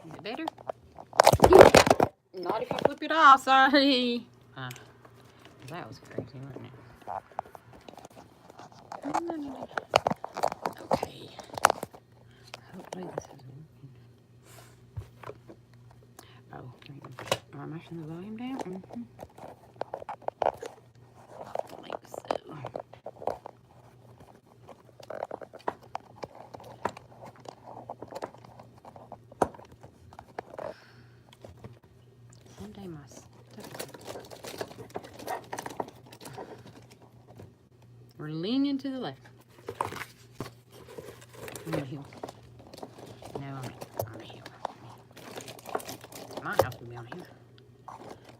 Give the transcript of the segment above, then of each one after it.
Is it better? Not if you flip it off, sorry. That was crazy, wasn't it? Okay. Hopefully this is working. Oh, there you go. Am I mashing the volume down? Like so. Someday my stuff. We're leaning to the left. On the hill. No, on the hill. My house will be on here.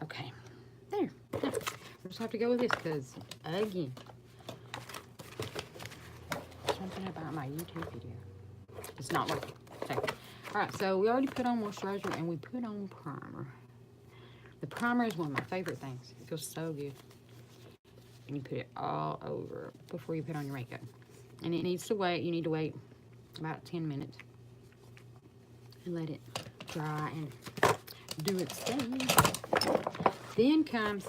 Okay. There. We'll just have to go with this because, again, something about my YouTube video. It's not working. Okay. Alright, so we already put on moisturizer and we put on primer. The primer is one of my favorite things. It feels so good. And you put it all over before you put on your makeup. And it needs to wait. You need to wait about 10 minutes. And let it dry and do its thing. Then comes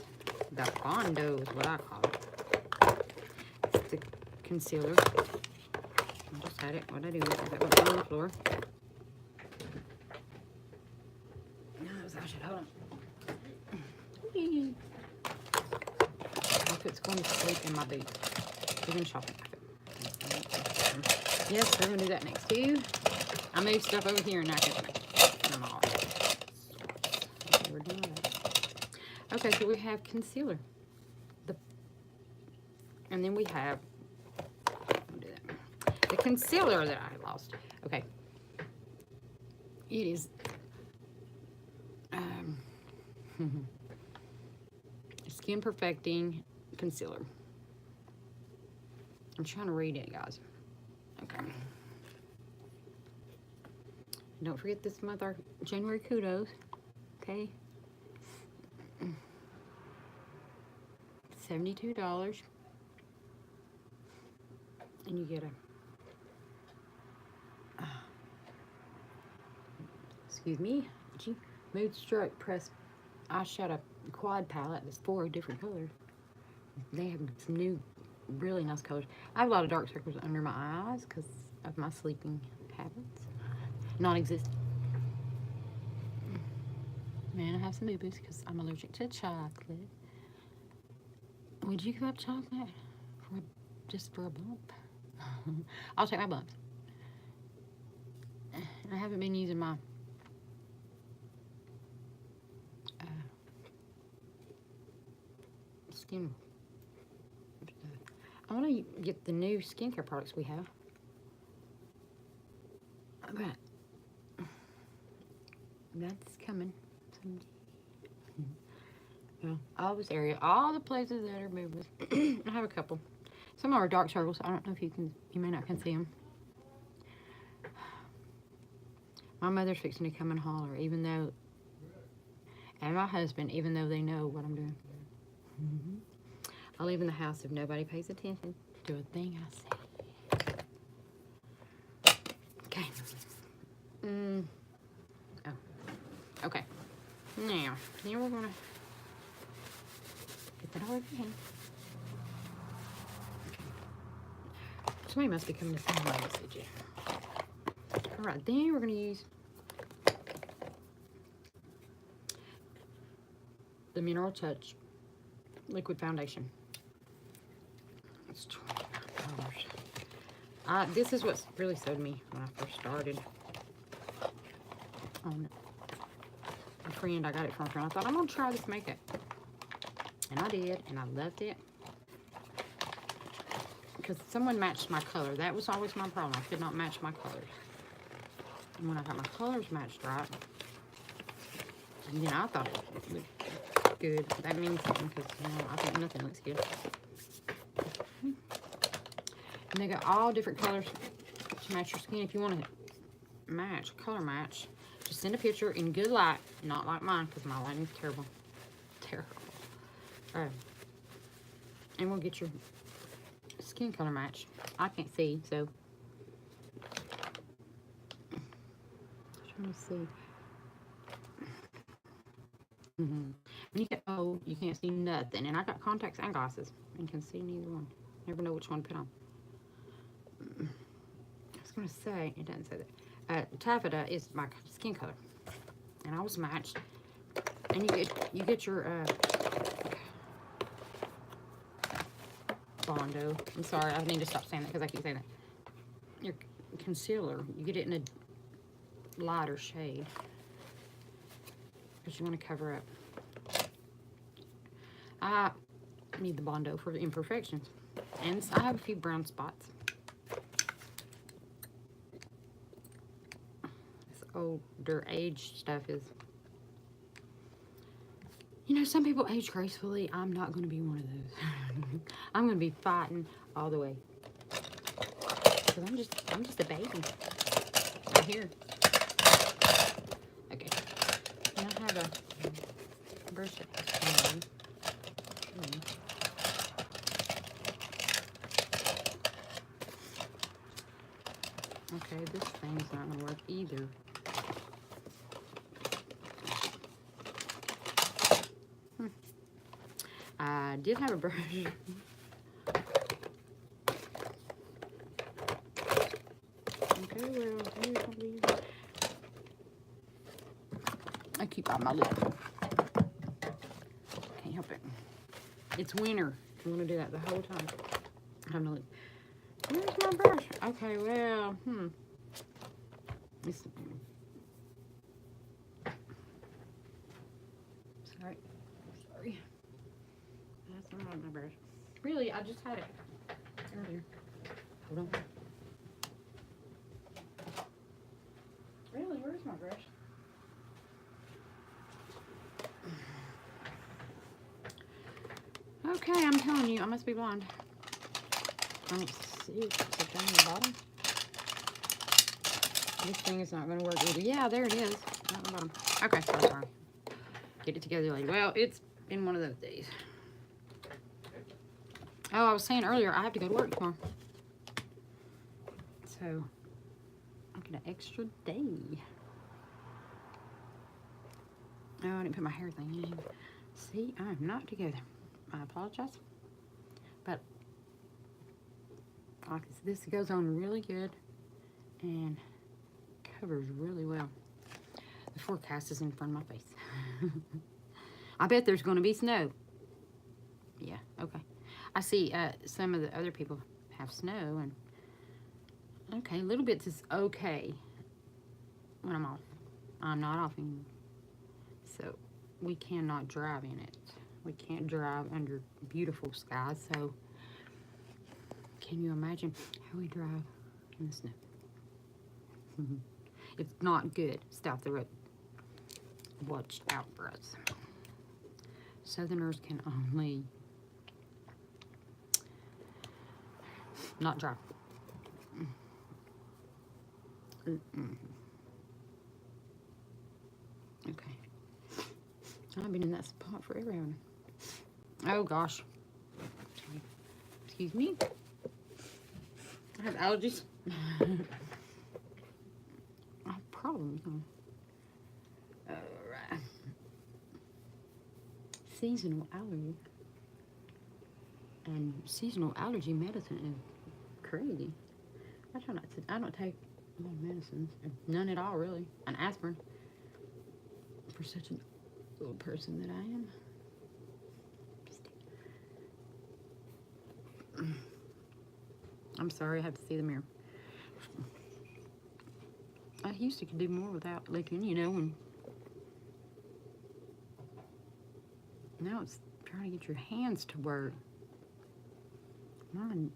the Bondo, is what I call it. It's the concealer. I just had it. What I do is I put it on the floor. No, I should hold on. If it's going to sleep in my boot. Even shopping. Yes, we're going to do that next too. I moved stuff over here and I can put them all. Okay, we're doing that. Okay, so we have concealer. And then we have the concealer that I lost. Okay. It is Skin Perfecting Concealer. I'm trying to read it, guys. Okay. Don't forget this month, our January kudos. Okay. $72. And you get a excuse me, Mood Strike Press eyeshadow quad palette. There's 4 different colors. They have some new really nice colors. I have a lot of dark circles under my eyes because of my sleeping habits. Non-existent. Man, I have some boo-boos because I'm allergic to chocolate. Would you give up chocolate just for a bump? I'll take my bumps. I haven't been using my skin. I want to get the new skincare products we have. But that's coming. Well, all this area, all the places that are moving. I have a couple. Some are dark circles. I don't know if you may not can see them. My mother's fixing to come and holler, even though, and my husband, even though they know what I'm doing. I'll leave in the house if nobody pays attention to a thing I say. Okay. Oh. Okay. Now we're gonna get that all over your hand. Somebody must be coming to send my message. Alright, then we're gonna use the Mineral Touch liquid foundation. It's $29. This is what really sold me when I first started on a friend. I got it from a friend. I thought, I'm gonna try this makeup, and I did, and I loved it because someone matched my color. That was always my problem. I could not match my colors, and when I got my colors matched right, and then I thought it looked good. That means something because I think nothing looks good. And they got all different colors to match your skin. If you want to match, color match, just send a picture in good light, not like mine because my lighting is terrible. Terrible. Alright. And we'll get your skin color match. I can't see, so I'm trying to see. Mm-hmm. And you you can't see nothing. And I got contacts and glasses and can see neither one. Never know which one to put on. I was gonna say, it doesn't say that. Taffeta is my skin color, and I was matched. And you get your Bondo. I'm sorry, I need to stop saying that because I keep saying that. Your concealer, you get it in a lighter shade because you want to cover up. I need the Bondo for the imperfections, and I have a few brown spots. This older age stuff is, you know, some people age gracefully. I'm not going to be one of those. I'm going to be fighting all the way. Because I'm just a baby. Right here. Okay. And I have a brush that okay, this thing's not going to work either. I did have a brush. Okay, well, I keep on my lip. Can't help it. It's winter. I'm going to do that the whole time. I'm going to look. Where's my brush? Okay, well, Sorry. That's not my brush. Really, I just had it earlier. Hold on. Really, where's my brush? Okay, I'm telling you, I must be blind. I don't see it. It's down the bottom. This thing is not going to work either. Yeah, there it is. Down the bottom. Okay, sorry. Get it together later. Well, it's been one of those days. Oh, I was saying earlier, I have to go to work tomorrow. So, I get an extra day. Oh, I didn't put my hair thing in. See, I'm not together. I apologize. But, like this goes on really good and covers really well. The forecast is in front of my face. I bet there's going to be snow. Yeah, okay. I see some of the other people have snow, and okay, little bits is okay when I'm off. I'm not off anymore. So we cannot drive in it. We can't drive under beautiful skies, so can you imagine how we drive in the snow? It's not good. Stay off the road. Watch out for us. Southerners can only not drive. Okay. I've been in that spot forever. Oh gosh. Excuse me. I have allergies. I have problems. Alright. Seasonal allergy. And seasonal allergy medicine is crazy. I don't take a lot of medicines. None at all, really. An aspirin. For such an old person that I am. I'm sorry, I have to see the mirror. I used to do more without licking, you know, and now it's trying to get your hands to work. Mine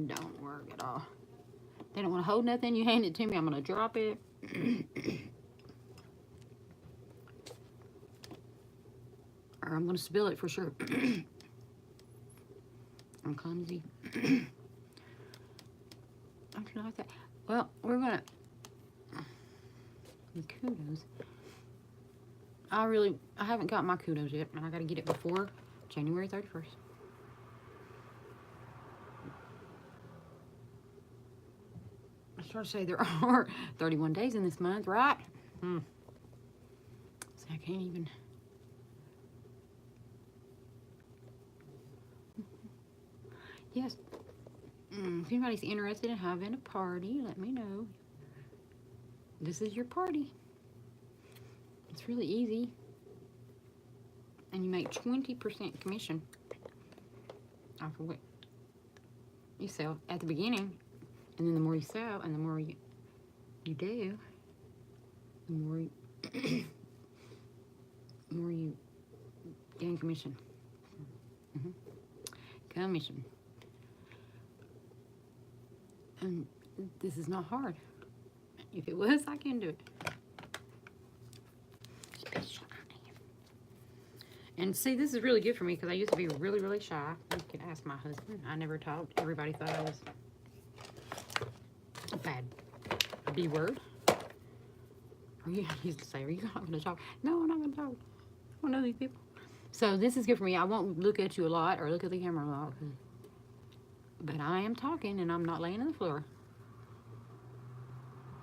don't work at all. They don't want to hold nothing. You hand it to me, I'm going to drop it. Or I'm going to spill it for sure. I'm clumsy. Don't you like that? Well, we're going to... Kudos. I haven't got my kudos yet, and I got to get it before January 31st. I was trying to say there are 31 days in this month, right? I can't even. Yes. If anybody's interested in having a party, let me know. This is your party. It's really easy. And you make 20% commission off of what you sell at the beginning. And then the more you sell and the more you do, the more more you gain commission. Commission. And this is not hard. If it was, I can do it. And see, this is really good for me because I used to be really, really shy. You can ask my husband. I never talked. Everybody thought I was a B word. He used to say, are you not going to talk? No, I'm not going to talk. I don't know these people. So this is good for me. I won't look at you a lot or look at the camera a lot. But I am talking and I'm not laying on the floor.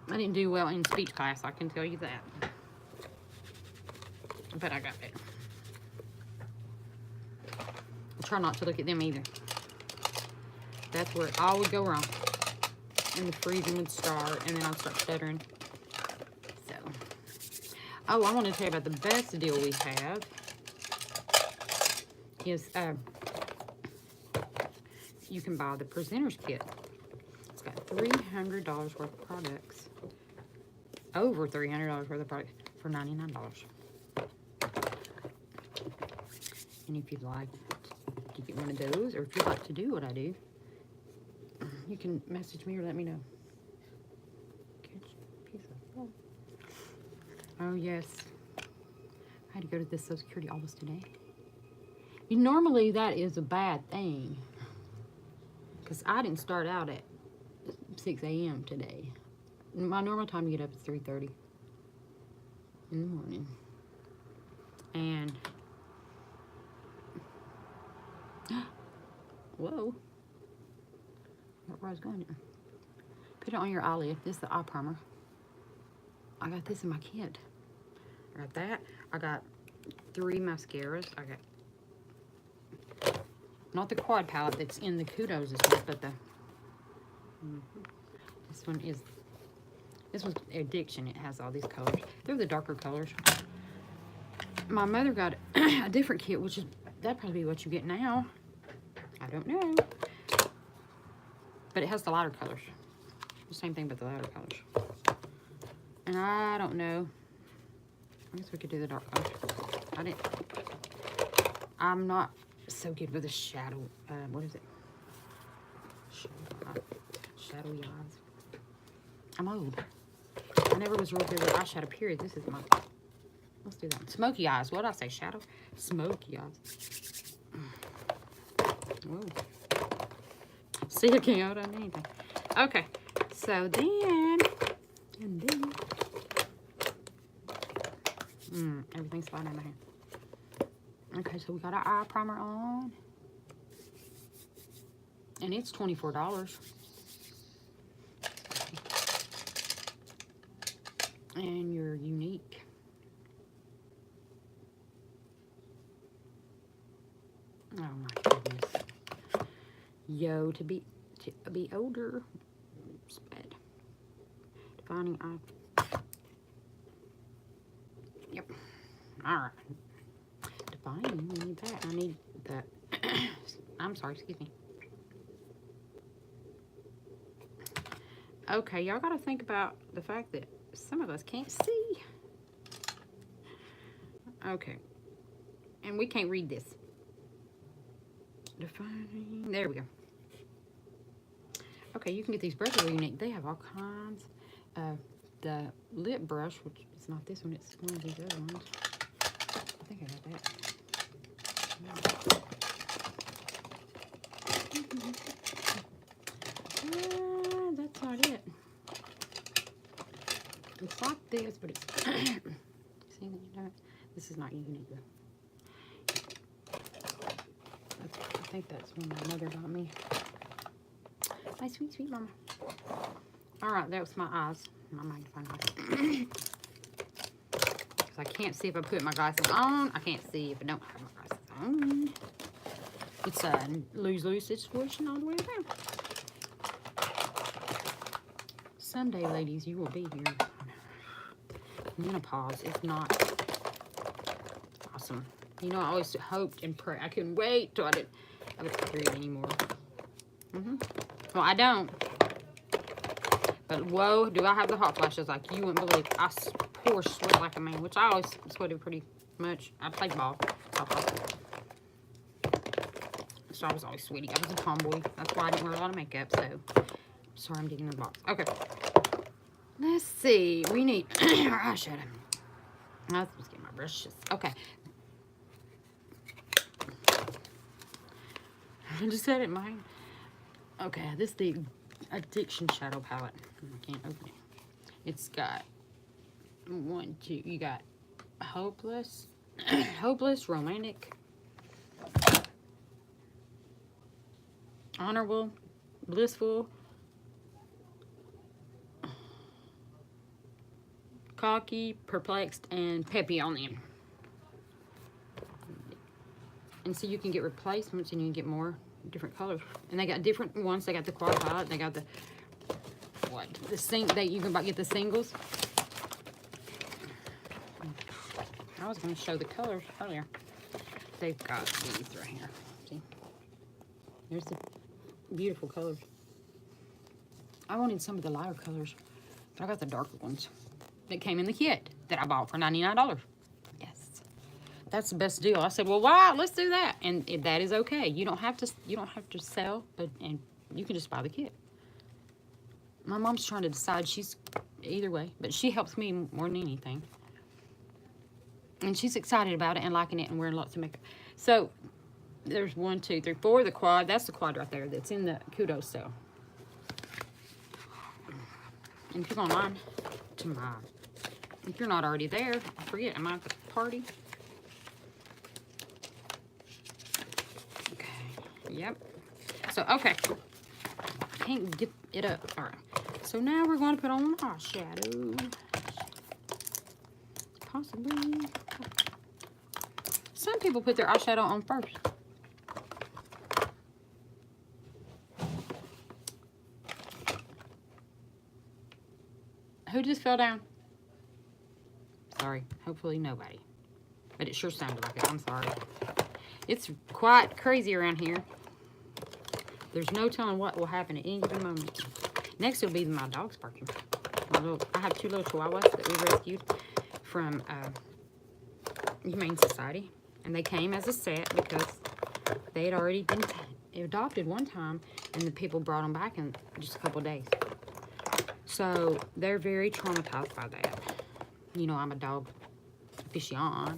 I didn't do well in speech class, I can tell you that. But I got better. I try not to look at them either. That's where it all would go wrong. And the freezing would start, and then I'd start stuttering. So, oh, I want to tell you about the best deal we have. Is you can buy the presenter's kit. It's got $300 worth of products. Over $300 worth of products for $99. And if you'd like to get one of those, or if you'd like to do what I do, you can message me or let me know. Catch a piece of oh yes, I had to go to the Social Security office today. Normally that is a bad thing, because I didn't start out at 6 a.m. today. My normal time to get up is 3:30 in the morning. And whoa, where I was going there. Put it on your eyelid. This is the eye primer. I got this in my kit. I got that. I got 3 mascaras. I got not the quad palette that's in the Kudos this month, but the this one's Addiction. It has all these colors. They're the darker colors. My mother got a different kit, which is that'd probably be what you get now. I don't know, but it has the lighter colors. The same thing, but the lighter colors. And I don't know. I guess we could do the dark colors. I'm not so good with the shadow. What is it? Shadowy eyes. I'm old. I never was real good with eyeshadow, period. This is my... Let's do that. Smoky eyes. What did I say? Shadow? Smoky eyes. Whoa. See, I can't hold on to anything. Okay. So then... And then... everything's fine in my hand. Okay, so we got our eye primer on. And it's $24. And you're unique. Oh my goodness. Yo, to be older. It's bad. Defining eye. Yep. Alright. Defining, we need that. I need that. I'm sorry, excuse me. Okay, y'all gotta think about the fact that some of us can't see. Okay. And we can't read this. Defining. There we go. Okay, you can get these brushes really unique. They have all kinds. The lip brush, which is not this one, it's one of these other ones. I think I got that. That's not it. It's like this, but it's... See that? This is not unique though. I think that's one my mother got me. My sweet, sweet mama. Alright, that was my eyes. My magnifying glass. because I can't see if I put my glasses on. I can't see if I don't have my glasses on. It's a lose-lose situation all the way around. Someday, ladies, you will be here. Menopause is not awesome. You know, I always hoped and prayed. I couldn't wait till I didn't have a period anymore. Well, I don't. But whoa, do I have the hot flashes like you wouldn't believe. I pour sweat like a man, which I always sweated pretty much. I played ball. So I was always sweaty. I was a tomboy. That's why I didn't wear a lot of makeup. So, sorry, I'm digging in the box. Okay. Let's see. We need our eyeshadow. Let's just get my brushes. Okay. I just had it in mind. Okay, this is the Addiction Shadow Palette. I can't open it. It's got 1, 2. You got Hopeless, Hopeless, Romantic, Honorable, Blissful, Cocky, Perplexed, and Peppy on them. And so you can get replacements and you can get more different colors. And they got different ones. They got the quad palette. They got the you can get the singles. I was going to show the colors earlier. They've got these right here. See? There's the beautiful colors. I wanted some of the lighter colors, but I got the darker ones that came in the kit that I bought for $99. Yes, that's the best deal. I said, well, wow, let's do that, and that is okay. You don't have to sell, and you can just buy the kit. My mom's trying to decide. She's either way, but she helps me more than anything. And she's excited about it and liking it and wearing lots of makeup. So there's 1, 2, 3, 4. The quad. That's the quad right there. That's in the Kudos sale. And if you're online to my, if you're not already there, I forget. Am I at the party? Okay. Yep. So okay. Can't get it up. All right. So now we're going to put on eyeshadow. Possibly. Some people put their eyeshadow on first. Who just fell down? Sorry. Hopefully nobody. But it sure sounded like it. I'm sorry. It's quite crazy around here. There's no telling what will happen at any given moment. Next will be my dog's barking. I have 2 little chihuahuas that we rescued from Humane Society. And they came as a set because they had already been adopted one time. And the people brought them back in just a couple of days. So they're very traumatized by that. You know, I'm a dog aficionado.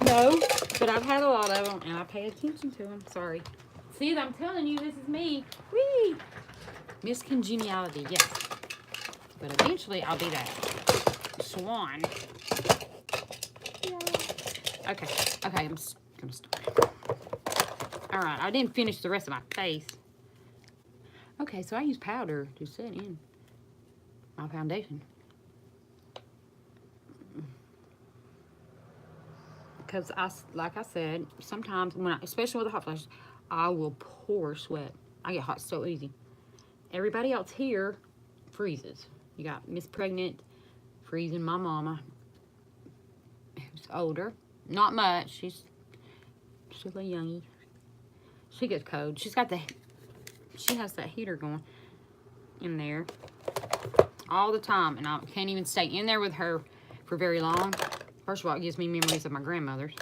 No, but I've had a lot of them and I pay attention to them. Sorry. See, I'm telling you, this is me. Whee! Miss Congeniality, yes. But eventually, I'll be that swan. Yeah. Okay, I'm gonna start. All right, I didn't finish the rest of my face. Okay, so I use powder to set in my foundation. Because like I said, sometimes especially with the hot flashes, I will pour sweat. I get hot so easy. Everybody else here freezes. You got Miss Pregnant freezing, my mama, who's older. Not much. She's still a youngie. She gets cold. She has that heater going in there all the time. And I can't even stay in there with her for very long. First of all, it gives me memories of my grandmother's.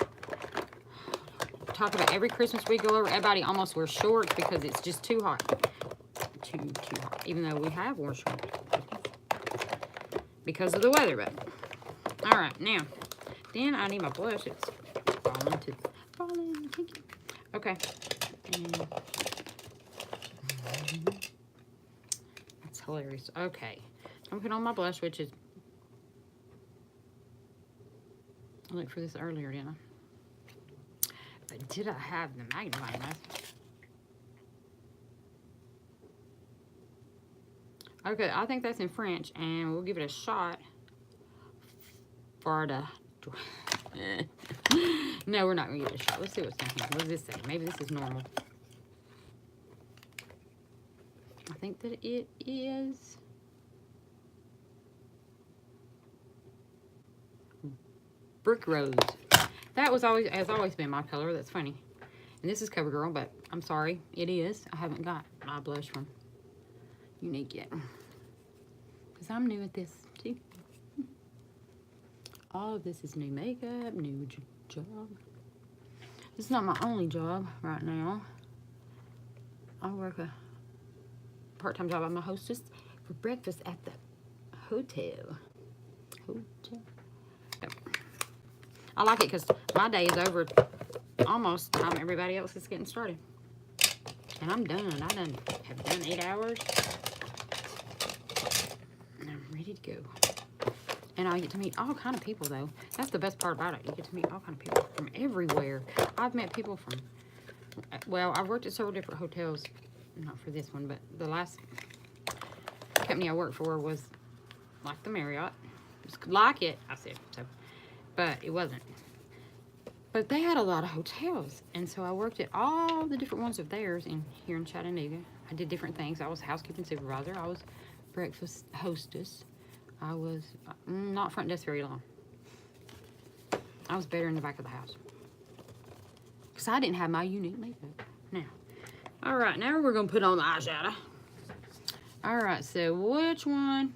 Talk about every Christmas we go over, everybody almost wears shorts because it's just too hot. Too hot. Even though we have worn shorts. Because of the weather, but. Alright, now. Then I need my blush. It's falling. Thank you. Okay. And that's hilarious. Okay. I'm putting on my blush, which is. I looked for this earlier, didn't I? But did I have the magnifying glass? Okay, I think that's in French, and we'll give it a shot. Florida. No, we're not going to give it a shot. Let's see what's down here. What does this say? Maybe this is normal. I think that it is Brick Rose. That has always been my color. That's funny. And this is CoverGirl, but I'm sorry. It is. I haven't got my blush from Unique yet. Because I'm new at this, too. All of this is new makeup, new job. This is not my only job right now. I work a part-time job. I'm a hostess for breakfast at the hotel. I like it because my day is over almost the time everybody else is getting started. And I'm done. I have done 8 hours. And I'm ready to go. And I get to meet all kind of people, though. That's the best part about it. You get to meet all kind of people from everywhere. I've met people from, well, I've worked at several different hotels. Not for this one, but the last company I worked for was like the Marriott. Just like it, I said so. But it wasn't. But they had a lot of hotels. And so I worked at all the different ones of theirs here in Chattanooga. I did different things. I was housekeeping supervisor. I was breakfast hostess. I was not front desk very long. I was better in the back of the house. Because I didn't have my unique makeup. Now. Alright, now we're going to put on the eyeshadow. Alright, so which one?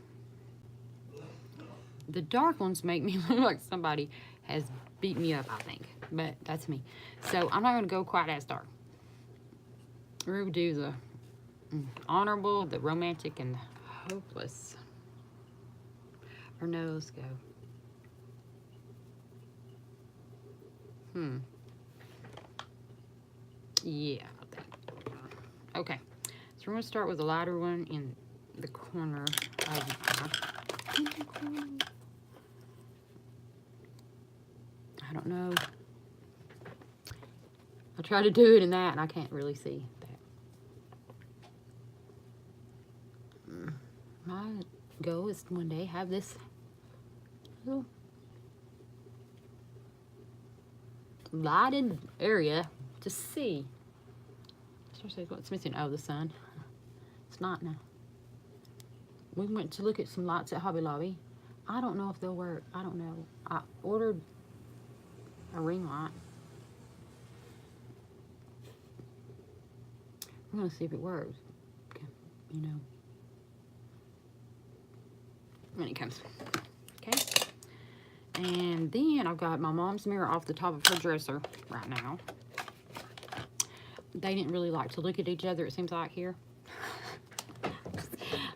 The dark ones make me look like somebody has beat me up, I think. But that's me. So I'm not going to go quite as dark. We're going to do the honorable, the romantic, and the hopeless. Or no, let's go. Yeah, I think. Okay. So we're going to start with the lighter one in the corner of I don't know. I try to do it in that and I can't really see that. My goal is to one day have this little lighted area to see. Especially what's missing. Oh, the sun. It's not now. We went to look at some lights at Hobby Lobby. I don't know if they'll work. I don't know. I ordered a ring light. I'm going to see if it works. Okay. You know. When it comes. Okay. And then I've got my mom's mirror off the top of her dresser right now. They didn't really like to look at each other, it seems like, here.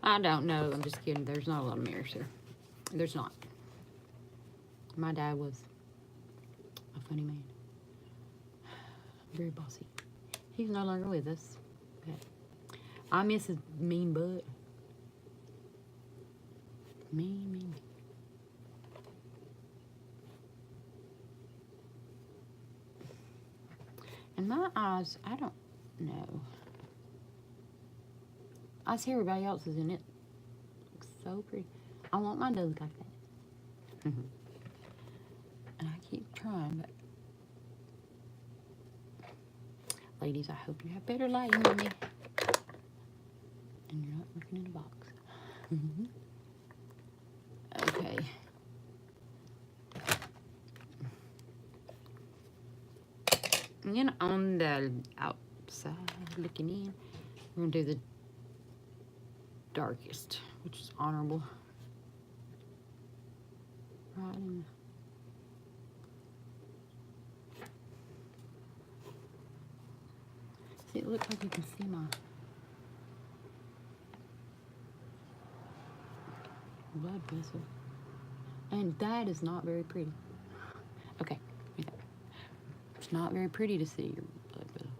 I don't know. I'm just kidding. There's not a lot of mirrors here. There's not. My dad was a funny man. Very bossy. He's no longer with us. But I miss his mean butt. Mean. And my eyes, I don't know. I see everybody else's in it. Looks so pretty. I want mine to look like that. And I keep trying, but ladies, I hope you have better lighting than me. And you're not working in a box. Okay. And then on the outside, looking in, we're going to do the darkest, which is honorable. Right in. See, it looks like you can see my blood vessel. And that is not very pretty. Okay. It's not very pretty to see your blood vessel.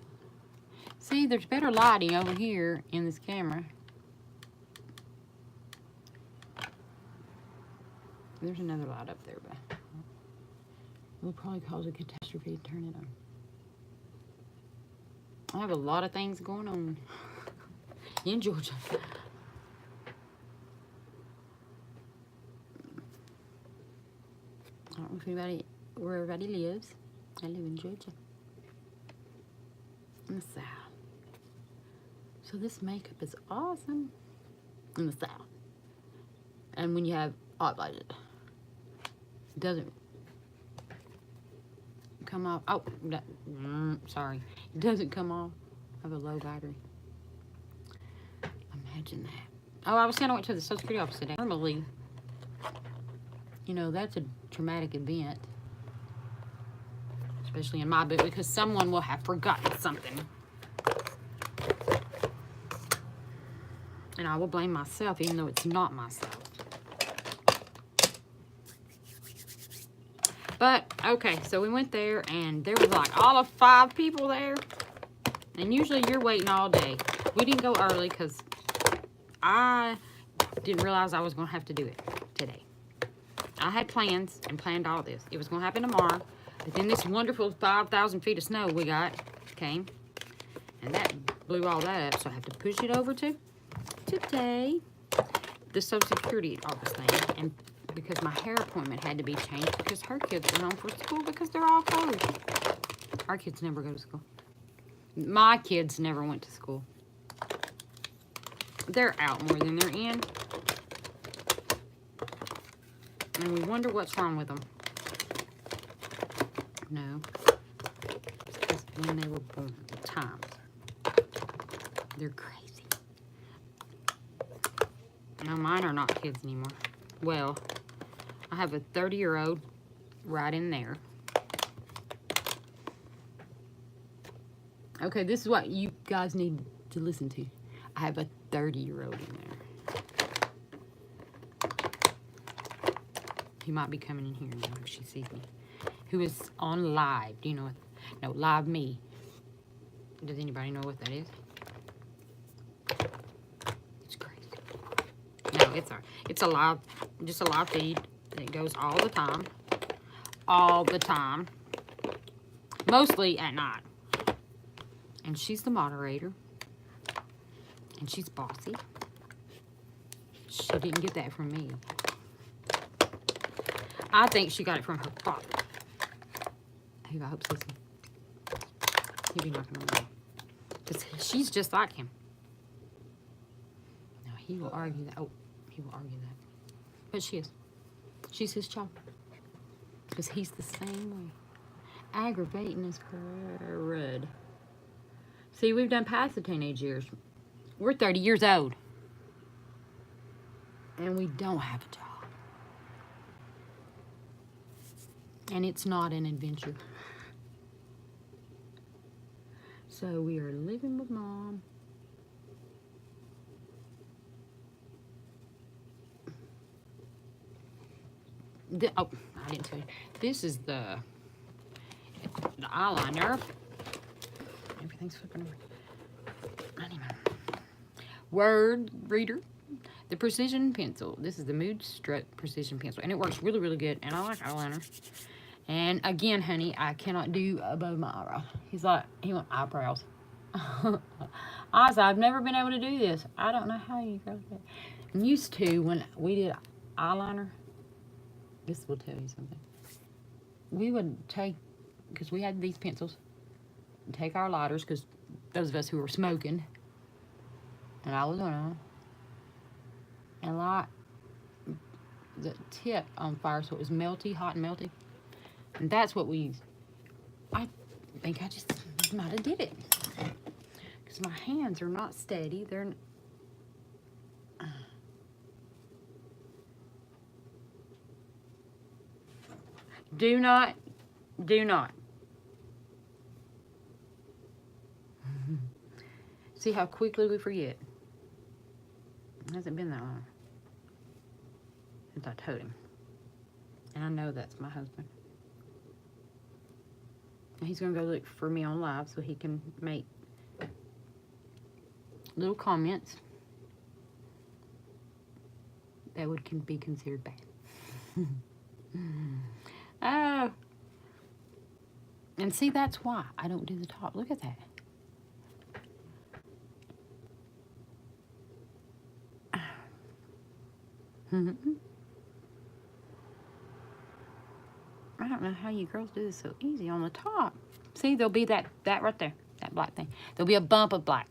See, there's better lighting over here in this camera. There's another light up there, but it will probably cause a catastrophe to turn it on. I have a lot of things going on in Georgia. I don't know if anybody, where everybody lives. I live in Georgia. In the South. So this makeup is awesome. In the South. And when you have hot lighted, it doesn't come off. Oh, sorry. It doesn't come off. I have a low battery. Imagine that. Oh, I was going to went to the Social Security office today. Normally, you know, that's a traumatic event. Especially in my book, because someone will have forgotten something. And I will blame myself, even though it's not myself. But, okay, so we went there, and there was like all of 5 people there. And usually you're waiting all day. We didn't go early because I didn't realize I was going to have to do it today. I had plans and planned all this. It was going to happen tomorrow. But then this wonderful 5,000 feet of snow we got came. And that blew all that up, so I have to push it over to today. The Social Security office thing. And because my hair appointment had to be changed because her kids are home for school because they're all closed. Our kids never go to school. My kids never went to school. They're out more than they're in. And we wonder what's wrong with them. No. It's because when they were born, the times. They're crazy. No, mine are not kids anymore. Well, I have a 30-year-old right in there. Okay, this is what you guys need to listen to. I have a 30-year-old in there. He might be coming in here now if she sees me. Who is on live. Do you know what? No, live me. Does anybody know what that is? It's crazy. No, it's a live, just a live feed. It goes all the time. All the time. Mostly at night. And she's the moderator. And she's bossy. She didn't get that from me. I think she got it from her father. Who I hope's listening. He'll be knocking on the door. Because she's just like him. No, he will argue that. Oh, he will argue that. But she is. She's his child. Because he's the same way. Aggravating as crud. See, we've done past the teenage years. We're 30 years old. And we don't have a job. And it's not an adventure. So we are living with Mom. Oh, I didn't tell you. This is the eyeliner. Everything's flipping over. I don't even. Word reader. The precision pencil. This is the Mood Strut precision pencil. And it works really, really good. And I like eyeliner. And again, honey, I cannot do above my eyebrow. He's like, he wants eyebrows. Honestly, I've never been able to do this. I don't know how you girls do it. And used to, when we did eyeliner, this will tell you something. We would take, because we had these pencils, take our lighters, because those of us who were smoking, and I was one of them, and light the tip on fire so it was melty, hot and melty. And that's what we used. I think I just might have did it. Because my hands are not steady. They're... Do not. See how quickly we forget. It hasn't been that long since I told him. And I know that's my husband. And he's going to go look for me on live so he can make little comments that would be considered bad. Oh. And see, that's why I don't do the top. Look at that. I don't know how you girls do this so easy on the top. See, there'll be that right there, that black thing. There'll be a bump of black.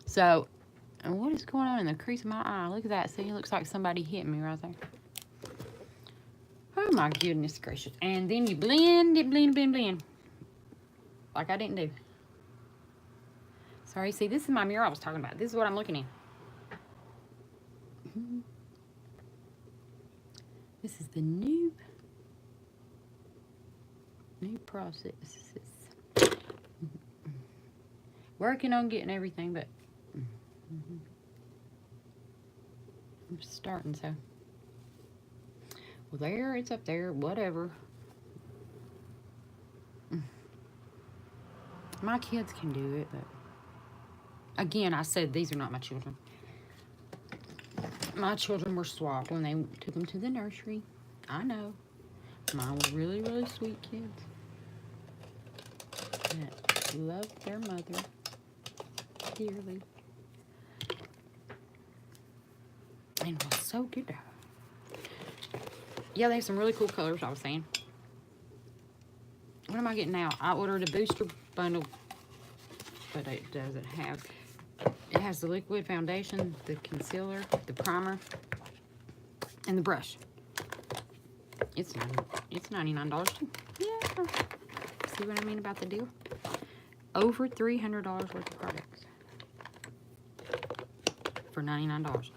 So, and what is going on in the crease of my eye? Look at that. See, it looks like somebody hit me right there. Oh my goodness gracious. And then you blend it, blend. Like I didn't do. Sorry, see, this is my mirror I was talking about. This is what I'm looking at. This is the new process. Working on getting everything, but I'm starting, so. Well, there, it's up there, whatever. My kids can do it, but again, I said these are not my children. My children were swapped when they took them to the nursery. I know. Mine were really, really sweet kids that loved their mother dearly. And it was so good to have. Yeah, they have some really cool colors, I was saying. What am I getting now? I ordered a booster bundle, but it doesn't have. It has the liquid foundation, the concealer, the primer, and the brush. It's $99 too. Yeah. See what I mean about the deal? Over $300 worth of products for $99.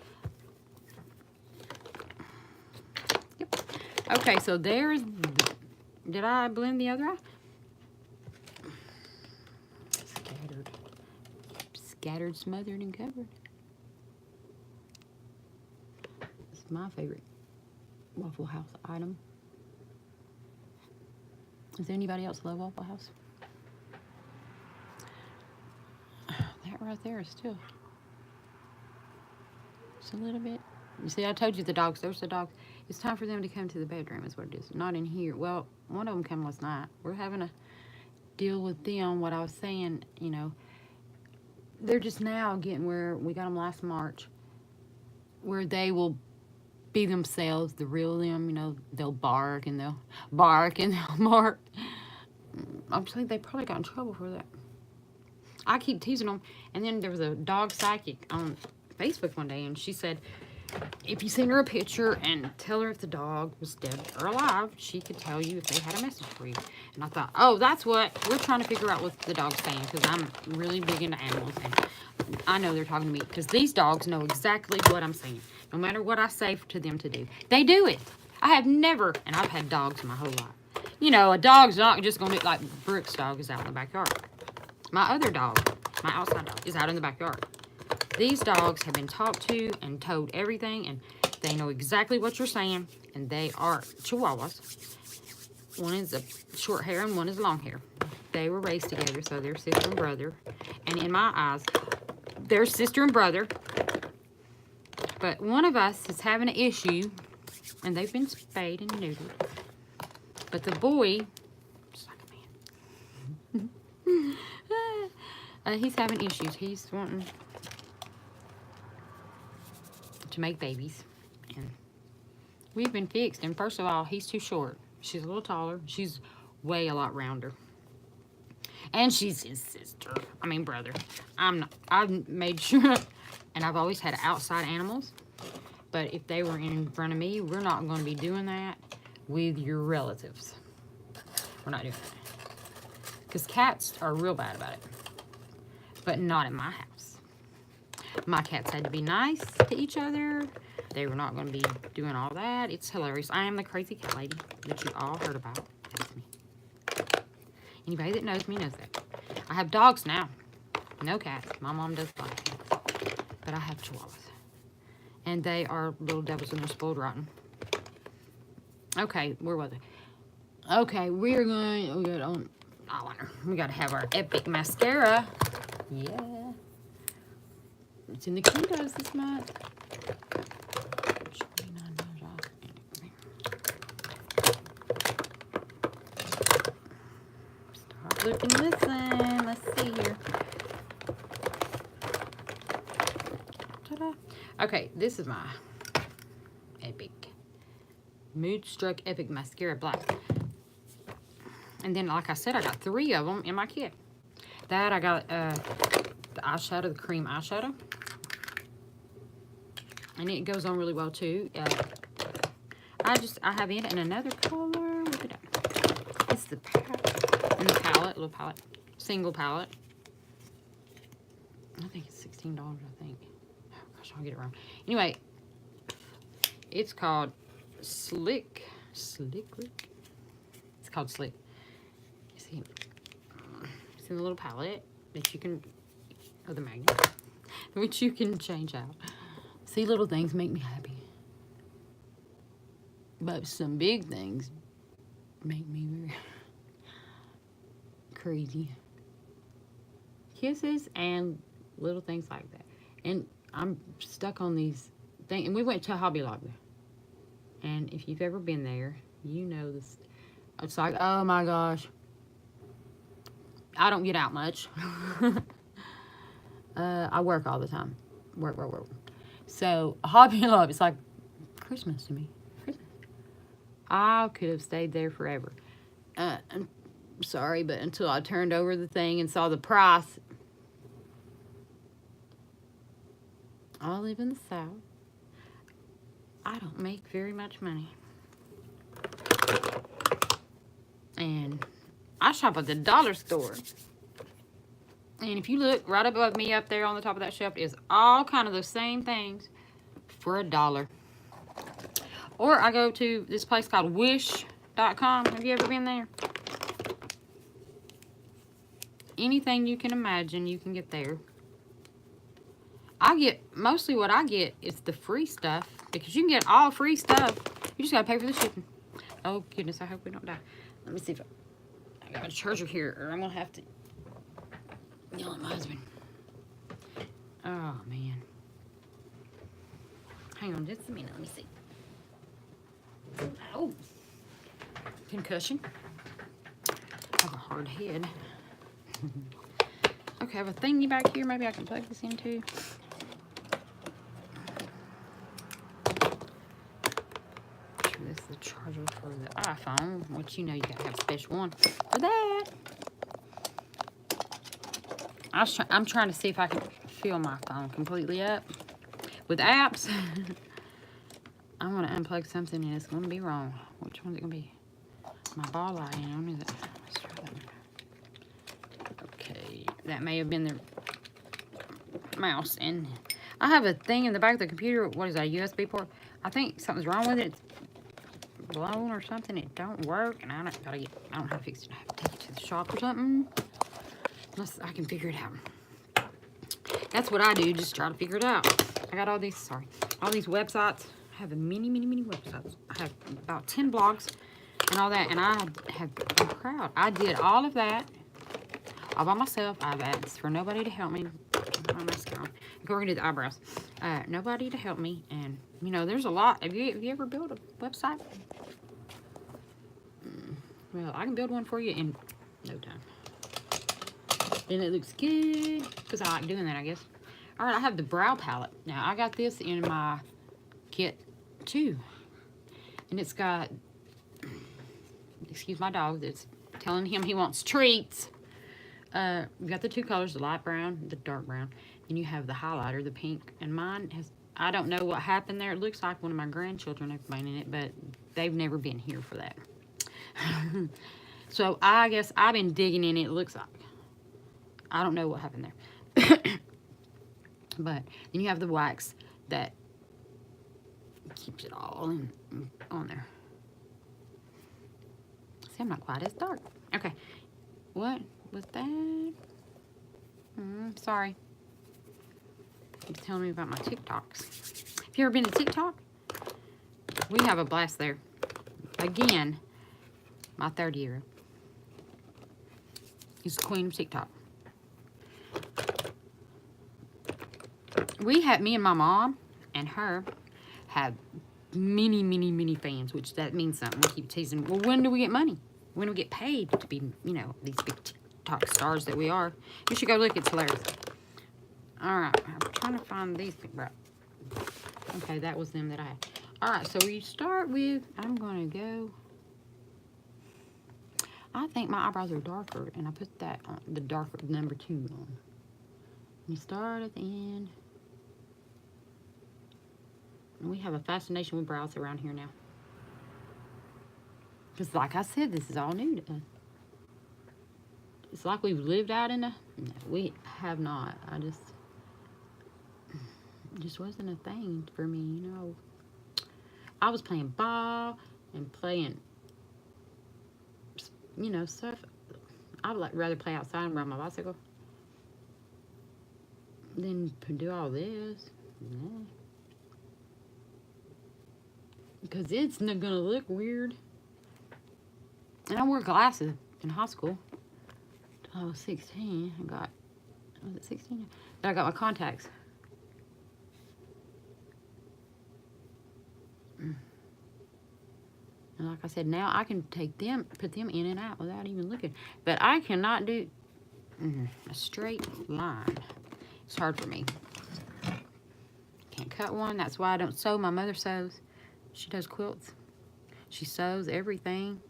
Yep. Okay, so there's. Did I blend the other eye? Scattered, smothered, and covered. This is my favorite Waffle House item. Does anybody else love Waffle House? That right there is still just a little bit. You see, I told you the dogs. There's the dogs. It's time for them to come to the bedroom is what it is. Not in here. Well, one of them came last night. We're having a deal with them. What I was saying, you know, they're just now getting where we got them last March, where they will be themselves, the real them. You know, they'll bark and they'll bark. I'm saying they probably got in trouble for that. I keep teasing them. And then there was a dog psychic on Facebook one day, and she said, if you send her a picture and tell her if the dog was dead or alive, she could tell you if they had a message for you. And I thought, oh, that's what we're trying to figure out what the dog's saying, because I'm really big into animals, and I know they're talking to me, because these dogs know exactly what I'm saying. No matter what I say to them to do, they do it. I have never, and I've had dogs my whole life. You know, a dog's not just going to be like Brooke's dog is out in the backyard. My other dog, my outside dog, is out in the backyard. These dogs have been talked to and told everything, and they know exactly what you're saying, and they are Chihuahuas. One is a short hair and one is long hair. They were raised together, so they're sister and brother. And in my eyes, they're sister and brother. But one of us is having an issue, and they've been spayed and neutered. But the boy, just like a man, he's having issues. He's wanting to make babies, and we've been fixed. And first of all, he's too short. She's a little taller. She's way a lot rounder, and she's his sister. I mean brother. I've made sure, and I've always had outside animals, but if they were in front of me, we're not going to be doing that with your relatives. We're not doing that, because cats are real bad about it, but not in my house. My cats had to be nice to each other. They were not going to be doing all that. It's hilarious. I am the crazy cat lady that you all heard about. That's me. Anybody that knows me knows that. I have dogs now. No cats. My mom does like cats. But I have Chihuahuas. And they are little devils, and they're spoiled rotten. Okay, where was I? Okay, we got on eyeliner. We got to have our epic mascara. Yeah. It's in the Kitos this month. $29 off. Stop, look, and listen. Let's see here. Ta-da. Okay, this is my epic Mood Struck Epic Mascara Black. And then, like I said, I got 3 of them in my kit. That I got the eyeshadow, the cream eyeshadow. And it goes on really well, too. I have it in another color. Look at that. It's the palette, little palette. Single palette. I think it's $16, I think. Oh, gosh, I'll get it wrong. Anyway, it's called Slick. It's called Slick. You see, it's in the little palette that you can, or the magnet, which you can change out. See, little things make me happy. But some big things make me very crazy. Kisses and little things like that. And I'm stuck on these things. And we went to Hobby Lobby. And if you've ever been there, you know this. It's like, oh my gosh. I don't get out much. I work all the time. Work. So, Hobby Lobby, it's like Christmas to me. Christmas. I could have stayed there forever. I'm sorry, but until I turned over the thing and saw the price. I live in the South. I don't make very much money. And I shop at the dollar store. And if you look right above me up there on the top of that shelf is all kind of those same things for $1. Or I go to this place called Wish.com. Have you ever been there? Anything you can imagine, you can get there. Mostly what I get is the free stuff. Because you can get all free stuff. You just got to pay for the shipping. Oh, goodness, I hope we don't die. Let me see if I got a charger here, or I'm going to have to yell at my husband. Oh, man. Hang on just a minute. Let me see. Oh. Concussion. I have a hard head. Okay, I have a thingy back here. Maybe I can plug this into. This is the charger for the iPhone, which you know you gotta have a special one for that. I'm trying to see if I can fill my phone completely up with apps. I'm gonna unplug something and it's gonna be wrong. Which one's it gonna be? My ball iron, is it? Let's try that one. Okay, that may have been the mouse. And I have a thing in the back of the computer. What is that, a USB port? I think something's wrong with it. It's blown or something. It don't work, and I don't know how to fix it. I have to take it to the shop or something. Unless I can figure it out. That's what I do, just try to figure it out. I got all these websites. I have many websites. I have about 10 blogs and all that, and I'm proud. I did all of that all by myself. I've asked for nobody to help me. According to the eyebrows, nobody to help me. And you know, there's a lot. Have you ever built a website? Well, I can build one for you in no time. And it looks good because I like doing that, I guess. All right, I have the brow palette. Now, I got this in my kit, too. And it's got, excuse my dog, that's telling him he wants treats. You got the 2 colors, the light brown, the dark brown. And you have the highlighter, the pink. And mine has, I don't know what happened there. It looks like one of my grandchildren have been in it, but they've never been here for that. So, I guess I've been digging in it, it looks like. I don't know what happened there. But then you have the wax that keeps it all on there. See, I'm not quite as dark. Okay. What was that? Sorry. It's telling me about my TikToks. Have you ever been to TikTok? We have a blast there. Again, my 3rd year. He's the queen of TikTok. We had, me and my mom and her have many fans, which that means something. We keep teasing, well, when do we get money? When do we get paid to be, you know, these big TikTok stars that we are? You should go look, it's hilarious. All right, I'm trying to find these. Okay, that was them that I had. Alright, so we start with, I'm going to go, I think my eyebrows are darker, and I put that on, the darker number 2 on. You start at the end. And we have a fascination with brows around here now. Because like I said, this is all new to us. It's like we've lived out in a... No, we have not. It just wasn't a thing for me, you know. I was playing ball and playing, you know, stuff. I would rather play outside and ride my bicycle than do all this. Yeah. Because it's not going to look weird. And I wore glasses in high school. I was 16. Was it 16? Then I got my contacts. And like I said, now I can take them, put them in and out without even looking. But I cannot do a straight line. It's hard for me. Can't cut one. That's why I don't sew. My mother sews. She does quilts. She sews everything.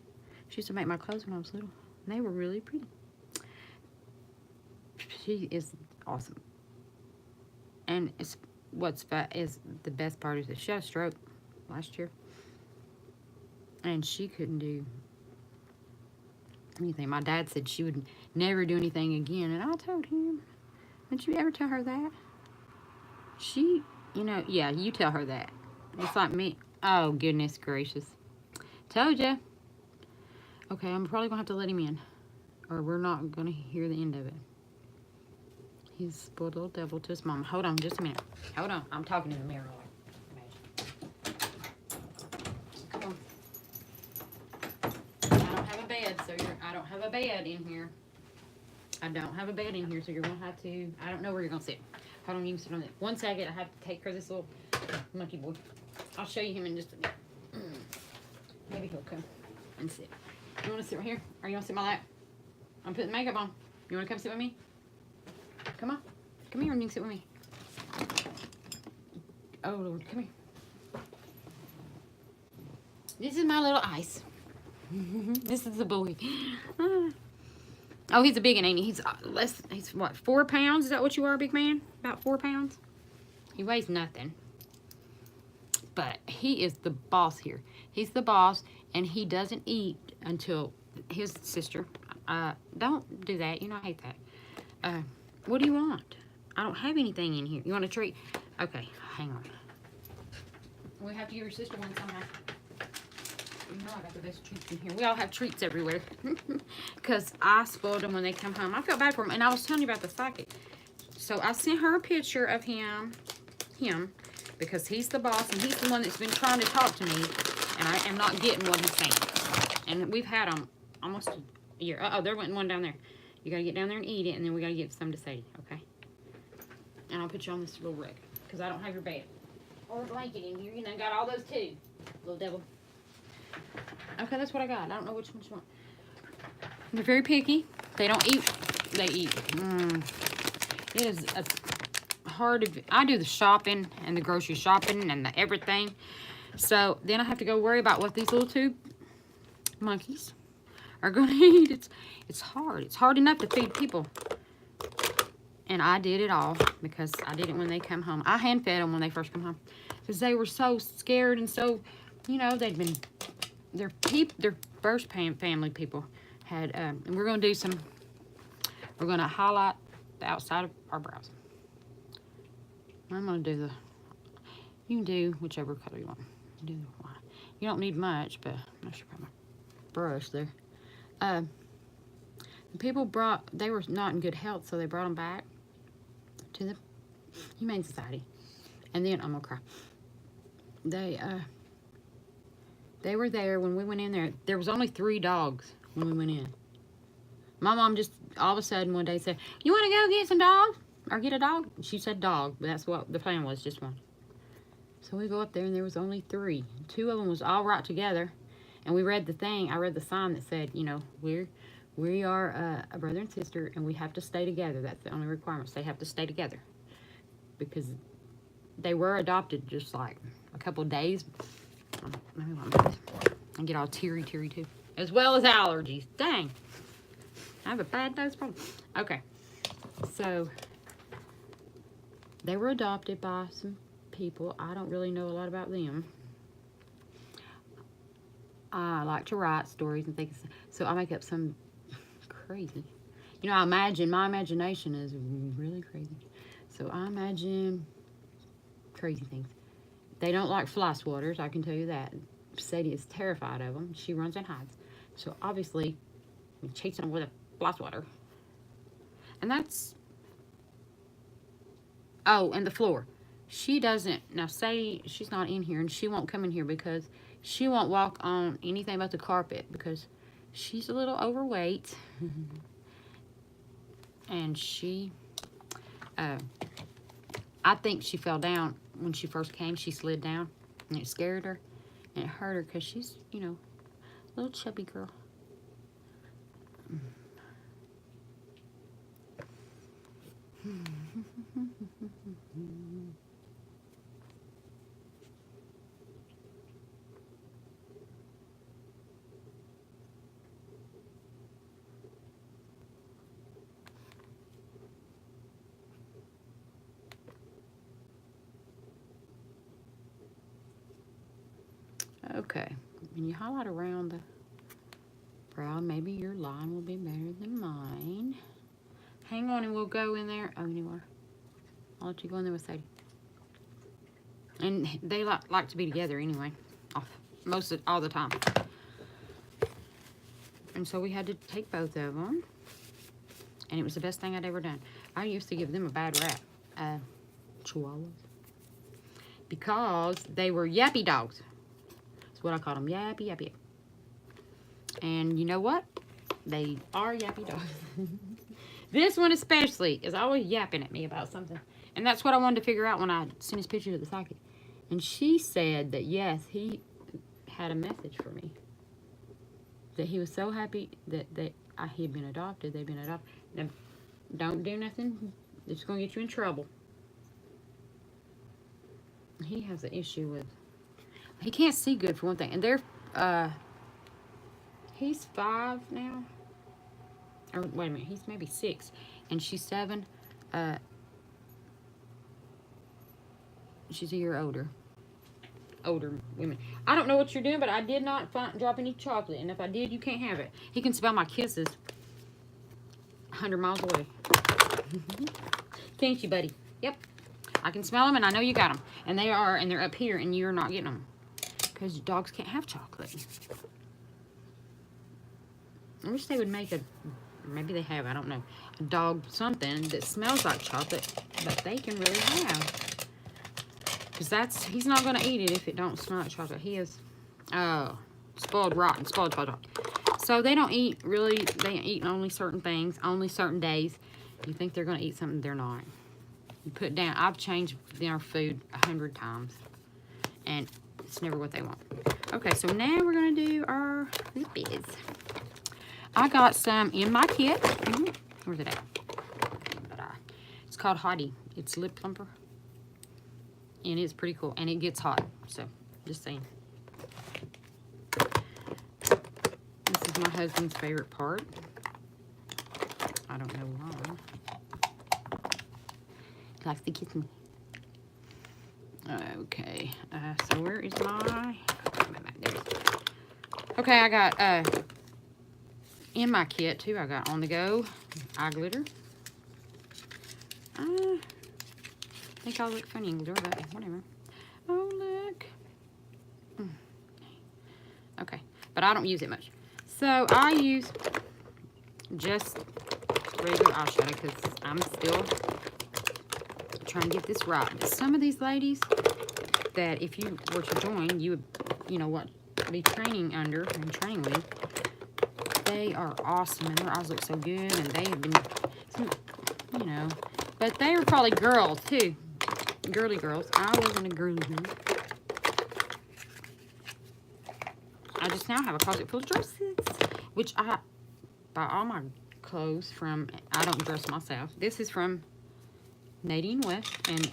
She used to make my clothes when I was little. And they were really pretty. She is awesome. And it's is the best part is that she had a stroke last year. And she couldn't do anything. My dad said she would never do anything again. And I told him, did you ever tell her that? She, you know, yeah, you tell her that. It's like me. Oh, goodness gracious. Told ya. Okay, I'm probably going to have to let him in. Or we're not going to hear the end of it. He's a spoiled little devil to his mama. Hold on just a minute. Hold on. I'm talking in the mirror. Come on. I don't have a bed, so I don't have a bed in here. I don't have a bed in here, so you're going to have to... I don't know where you're going to sit. Hold on, you can sit on it. 1 second. I have to take care of this little monkey boy. I'll show you him in just a minute. Maybe he'll come and sit. You want to sit right here? Or you want to sit in my lap? I'm putting makeup on. You want to come sit with me? Come on. Come here and you can sit with me. Oh, Lord. Come here. This is my little Ice. This is the boy. Oh, he's a big one, ain't he? He's he's what, 4 pounds? Is that what you are, big man? About 4 pounds? He weighs nothing. But he is the boss here. He's the boss, and he doesn't eat until his sister. Don't do that. You know, I hate that. What do you want? I don't have anything in here. You want a treat? Okay, hang on. We have to give your sister one somehow. You know I got the best treats in here. We all have treats everywhere. Because I spoiled them when they come home. I felt bad for them. And I was telling you about the psychic. So I sent her a picture of him. Because he's the boss. And he's the one that's been trying to talk to me. And I am not getting what he's saying. And we've had them almost a year. Uh-oh, there went one down there. You got to get down there and eat it. And then we got to get some to say, okay? And I'll put you on this little rug. Because I don't have your bed. Or a blanket in here. You know, got all those too. Little devil. Okay, that's what I got. I don't know which ones you want. They're very picky. They don't eat. They eat. It is hard to... I do the shopping and the grocery shopping and the everything. So then I have to go worry about what these little two monkeys are going to eat. It's hard. It's hard enough to feed people. And I did it all because I did it when they come home. I hand fed them when they first come home. Because they were so scared and so, you know, they'd been... Their first family people had, and we're going to do some, we're going to highlight the outside of our brows. I'm going to do the, you can do whichever color you want. Do the white. You don't need much, but I'm not sure about my brush there. People they were not in good health, so they brought them back to the Humane Society. And then, I'm going to cry. They were there when we went in there. There was only 3 dogs when we went in. My mom just all of a sudden one day said, "You want to go get some dogs? Or get a dog?" She said dog, but that's what the plan was, just one. So we go up there and there was only 3. 2 of them was all right together. And we read the thing. I read the sign that said, you know, we are a brother and sister and we have to stay together. That's the only requirements. They have to stay together. Because they were adopted just like a couple of days Let me want this. And get all teary too. As well as allergies. Dang. I have a bad nose problem. Okay. So, they were adopted by some people. I don't really know a lot about them. I like to write stories and things. So, I make up some crazy. You know, my imagination is really crazy. So, I imagine crazy things. They don't like fly swatters, I can tell you that. Sadie is terrified of them. She runs and hides. So, obviously, I'm chasing them with a fly swatter. And that's... Oh, and the floor. She doesn't... Now, say she's not in here, and she won't come in here because she won't walk on anything but the carpet because she's a little overweight. And she... I think she fell down when she first came. She slid down, and it scared her, and it hurt her because she's, you know, a little chubby girl. Okay, when you highlight around the brow, maybe your line will be better than mine. Hang on and we'll go in there. Oh, anywhere. I'll let you go in there with Sadie. And they like to be together anyway. All the time. And so we had to take both of them. And it was the best thing I'd ever done. I used to give them a bad rap. Chihuahuas. Because they were yappy dogs. That's what I call them. Yappy, yappy. And you know what? They are yappy dogs. This one especially is always yapping at me about something. And that's what I wanted to figure out when I sent his picture to the psychic. And she said that, yes, he had a message for me. That he was so happy that he had been adopted. They'd been adopted. Now, don't do nothing that's going to get you in trouble. He has an issue with... He can't see good, for one thing. And they're... he's 5 now. Or, wait a minute. He's maybe 6. And she's 7. She's a year older. Older women. I don't know what you're doing, but I did not drop any chocolate. And if I did, you can't have it. He can smell my kisses 100 miles away. Can't you, buddy? Yep. I can smell them, and I know you got them. And they're up here, and you're not getting them. Because dogs can't have chocolate. I wish they would make a... Maybe they have, I don't know. A dog something that smells like chocolate, but they can really have. Because he's not going to eat it if it don't smell like chocolate. He is, spoiled rotten, spoiled. So they don't eat, really, they eat only certain things, only certain days. You think they're going to eat something, they're not. You put down, I've changed their food 100 times. And it's never what they want. Okay, so now we're going to do our lippies. I got some in my kit. Where's it at? It's called Hottie. It's lip plumper. And it's pretty cool. And it gets hot. So, just saying. This is my husband's favorite part. I don't know why. He likes to kiss me. Okay. So, where is my... Okay, I got... in my kit, too, I got On The Go eye glitter. I think I'll look funny in glitter, but whatever. Oh, look. Okay, but I don't use it much. So, I use just regular eyeshadow because I'm still trying to get this right. But some of these ladies that if you were to join, you would, you know what, be training under and training with. They are awesome, and their eyes look so good, and they have been, you know, but they are probably girls, too. Girly girls. I wasn't a girly girl. I just now have a closet full of dresses, which I buy all my clothes from. I don't dress myself. This is from Nadine West, and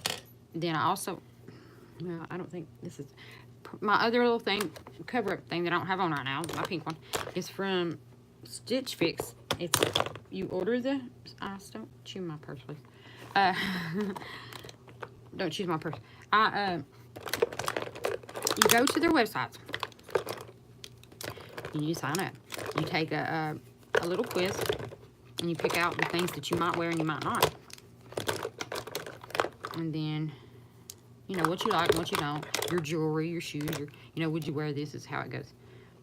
then I also, well, I don't think this is my other little thing, cover-up thing that I don't have on right now, my pink one, is from Stitch Fix. It's, you order the, don't chew my purse, please. Don't choose my purse. You go to their website. You sign up. You take a little quiz, and you pick out the things that you might wear and you might not. And then, you know, what you like and what you don't. Your jewelry, your shoes, would you wear this? Is how it goes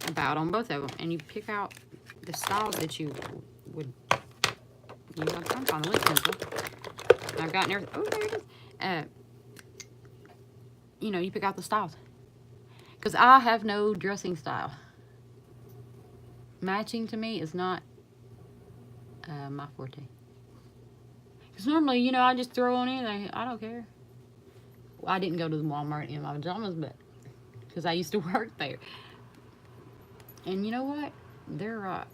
about on both of them. And you pick out the styles that you would, I'm trying to find the lip pencil. I've gotten everything. Oh, there it is. You pick out the styles. Because I have no dressing style. Matching to me is not my forte. Because normally, I just throw on anything. I don't care. Well, I didn't go to the Walmart in my pajamas, but because I used to work there. And you know what? They're right.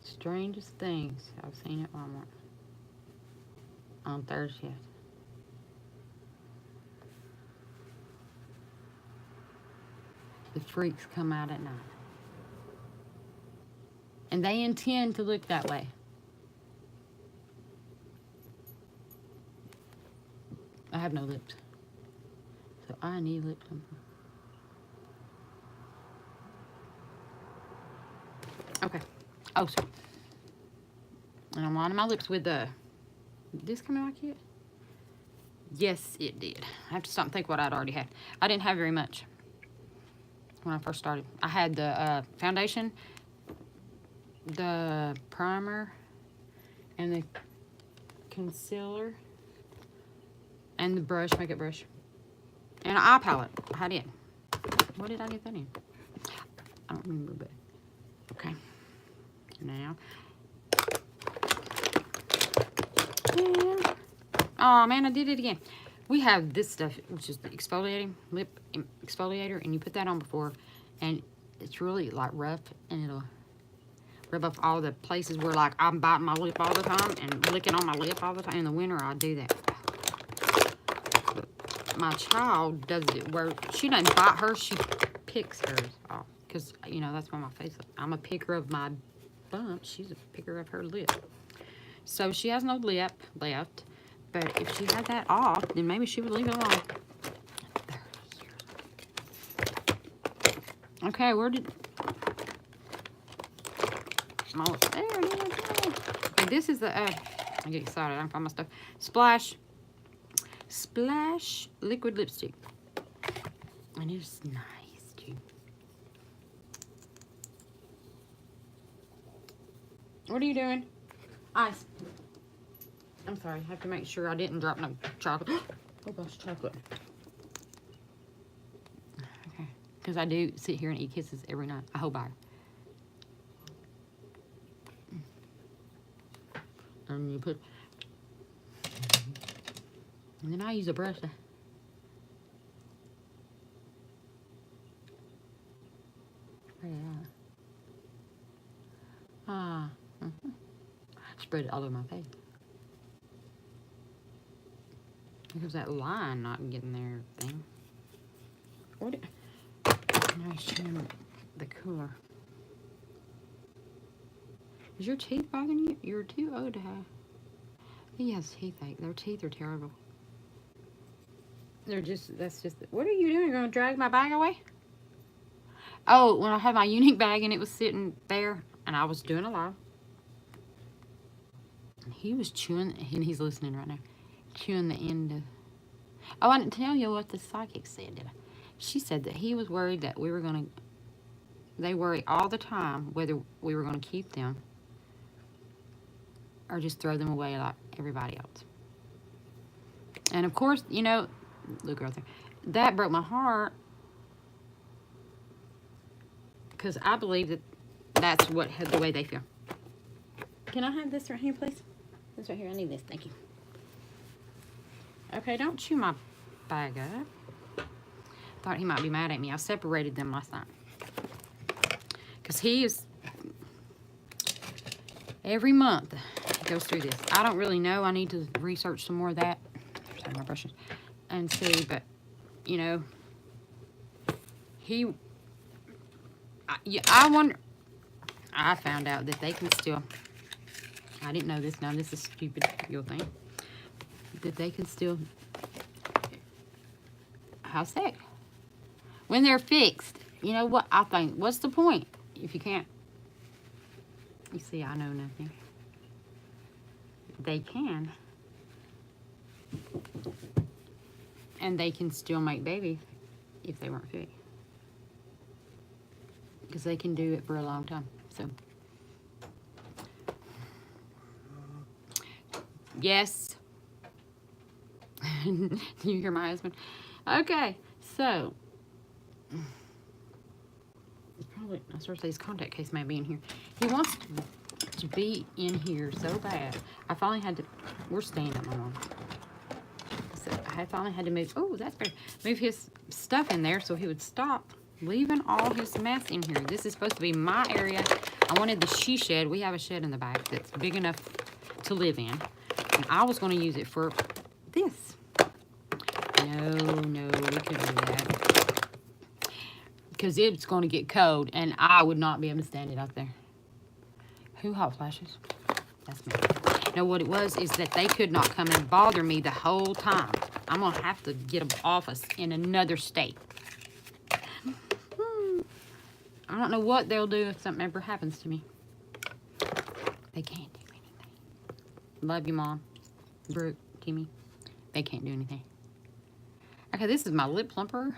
Strangest things I've seen at Walmart on third shift. The freaks come out at night. And they intend to look that way. I have no lips. So I need lips. Okay. Oh, sorry. And I'm lining my lips with the... Did this come in my kit? Yes, it did. I have to stop and think what I'd already had. I didn't have very much when I first started. I had the foundation, the primer, and the concealer, and the brush, makeup brush, and an eye palette. I had it. What did I get that in? I don't remember, but okay. Now, and, oh man, I did it again. We have this stuff, which is the exfoliating lip exfoliator, and you put that on before, and it's really like rough, and it'll rub off all the places where like I'm biting my lip all the time and licking on my lip all the time. In the winter, I do that. But my child does it where she doesn't bite hers, she picks hers off, because that's why my face. I'm a picker of my bump. She's a picker of her lip. So she has no lip left. But if she had that off, then maybe she would leave it alone. Okay, where did... Oh, there it is. Okay, this is the... I get excited. I can find my stuff. Splash liquid lipstick. And it's nice, too. What are you doing? Ice. I'm sorry, I have to make sure I didn't drop no chocolate. Oh gosh, chocolate. Okay, because I do sit here and eat kisses every night. I hope I. And you put, and then I use a brush. Spread it all over my face. Because that line not getting there thing. What? Now he's chewing the cooler. Is your teeth bothering you? You're too old to have. He has toothache. Their teeth are terrible. They're just, that's just, what are you doing? You're going to drag my bag away? Oh, when I had my unique bag and it was sitting there and I was doing a live. And he was chewing, and he's listening right now. Chewing the end of... Oh, I didn't tell you what the psychic said, did I? She said that he was worried that we were going to... They worry all the time whether we were going to keep them or just throw them away like everybody else. And of course, look right there. That broke my heart because I believe that that's the way they feel. Can I have this right here, please? This right here. I need this. Thank you. Okay, don't chew my bag up. Thought he might be mad at me. I separated them last night. Because he is... Every month, goes through this. I don't really know. I need to research some more of that. Sorry, my brushes. And see, but, you know, I wonder, I found out that they can still, I didn't know this. Now, this is stupid, you'll think, that they can still have sex when they're fixed. You know what? I think, what's the point if you can't? You see, I know nothing. They can. And they can still make babies if they weren't fixed. Because they can do it for a long time. So, yes. You hear my husband? Okay, so it's probably, I sort of say his contact case might be in here. He wants to be in here so bad. I finally had to, we're staying at my mom. So I finally had to move, oh, that's better. Move his stuff in there so he would stop leaving all his mess in here. This is supposed to be my area. I wanted the she shed. We have a shed in the back that's big enough to live in. And I was going to use it for this. No, we couldn't do that. Because it's going to get cold, and I would not be able to stand it out there. Who hot flashes? That's me. No, what it was is that they could not come and bother me the whole time. I'm going to have to get an office in another state. I don't know what they'll do if something ever happens to me. They can't do anything. Love you, Mom. Brooke, Timmy. They can't do anything. Okay, this is my lip plumper.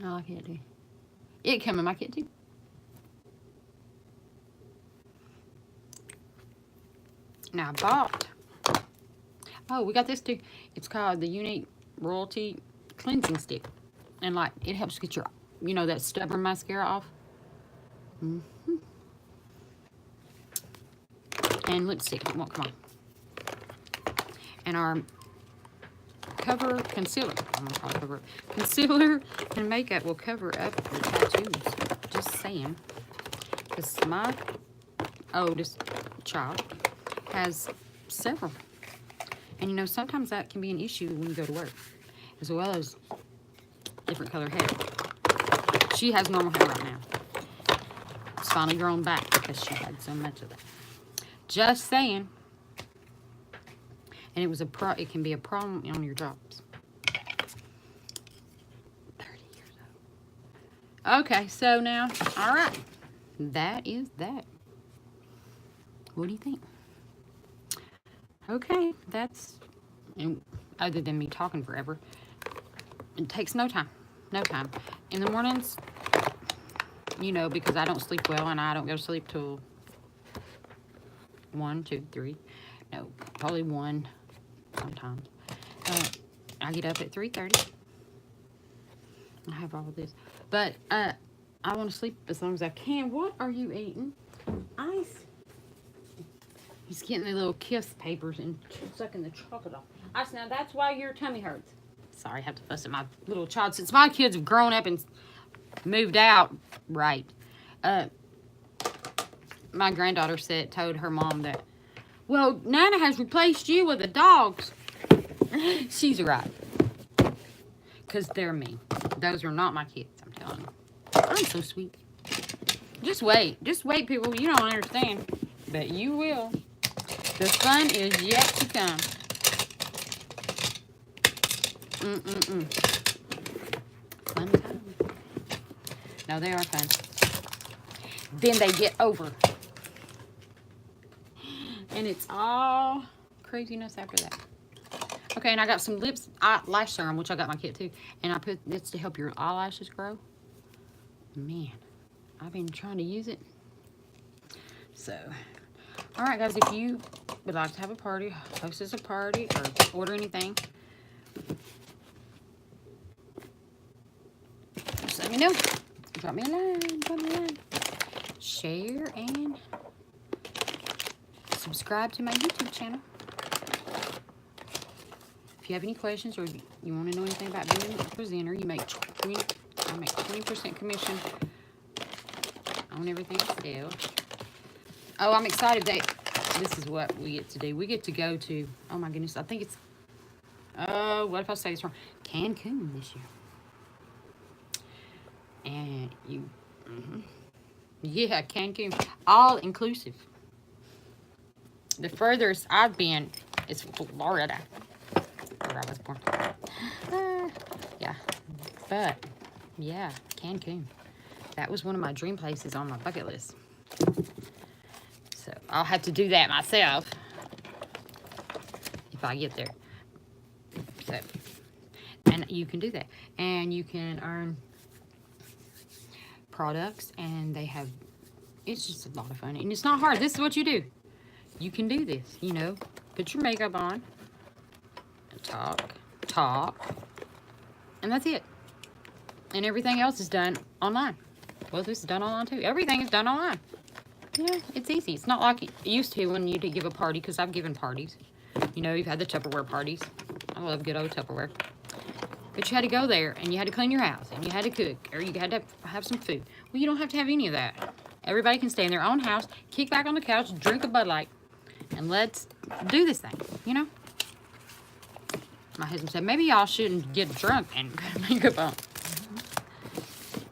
I like it, too. It come in my kit, too. Now, I bought... Oh, we got this, too. It's called the Unique Royalty Cleansing Stick. And, like, it helps get your, you know, that stubborn mascara off. And lipstick. It won't come on. And our cover concealer. I'm gonna call it cover. Concealer and makeup will cover up the tattoos. Just saying. Because my oldest child has several. And you know, sometimes that can be an issue when you go to work. As well as different color hair. She has normal hair right now. It's finally grown back because she had so much of it. Just saying. And it can be a problem on your jobs. 30 years old. Okay, so now, all right. That is that. What do you think? Okay, that's, and other than me talking forever, it takes no time. No time. In the mornings, you know, because I don't sleep well and I don't go to sleep till 1, 2, 3. No, probably 1 sometimes. I get up at 3:30. I have all of this. But I want to sleep as long as I can. What are you eating? Ice. He's getting the little kiss papers and sucking the chocolate off. Ice, now that's why your tummy hurts. Sorry, I have to fuss at my little child. Since my kids have grown up and moved out, right. My granddaughter told her mom that, well, Nana has replaced you with the dogs. She's right. Because they're mean. Those are not my kids, I'm telling you. I'm so sweet. Just wait. Just wait, people. You don't understand. But you will. The fun is yet to come. Fun time. No, they are fun. Then they get over. And it's all craziness after that. Okay, and I got some lash serum, which I got my kit too. And I put this to help your eyelashes grow. Man, I've been trying to use it. So, all right, guys, if you would like to have a party, host us a party, or order anything, just let me know. Drop me a line. Drop me a line. Share and subscribe to my YouTube channel. If you have any questions or you want to know anything about being a presenter, I make 20% commission on everything still. Oh, I'm excited that this is what we get to do. We get to go to, oh my goodness, I think it's, what if I say it's wrong? Cancun this year. And you, yeah, Cancun, all inclusive. The furthest I've been is Florida, where I was born. Yeah, but yeah, Cancun. That was one of my dream places on my bucket list. So I'll have to do that myself if I get there. So, and you can do that, and you can earn products, and they have. It's just a lot of fun, and it's not hard. This is what you do. You can do this, you know. Put your makeup on, and talk, and that's it. And everything else is done online. Well, this is done online too. Everything is done online. Yeah, it's easy. It's not like it used to when you did give a party, because I've given parties. You know, you've had the Tupperware parties. I love good old Tupperware. But you had to go there, and you had to clean your house, and you had to cook, or you had to have some food. Well, you don't have to have any of that. Everybody can stay in their own house, kick back on the couch, drink a Bud Light, and let's do this thing, you know? My husband said, maybe y'all shouldn't get drunk and put makeup on.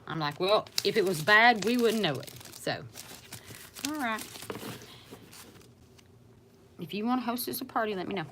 I'm like, well, if it was bad, we wouldn't know it. So, all right. If you want to host us a party, let me know.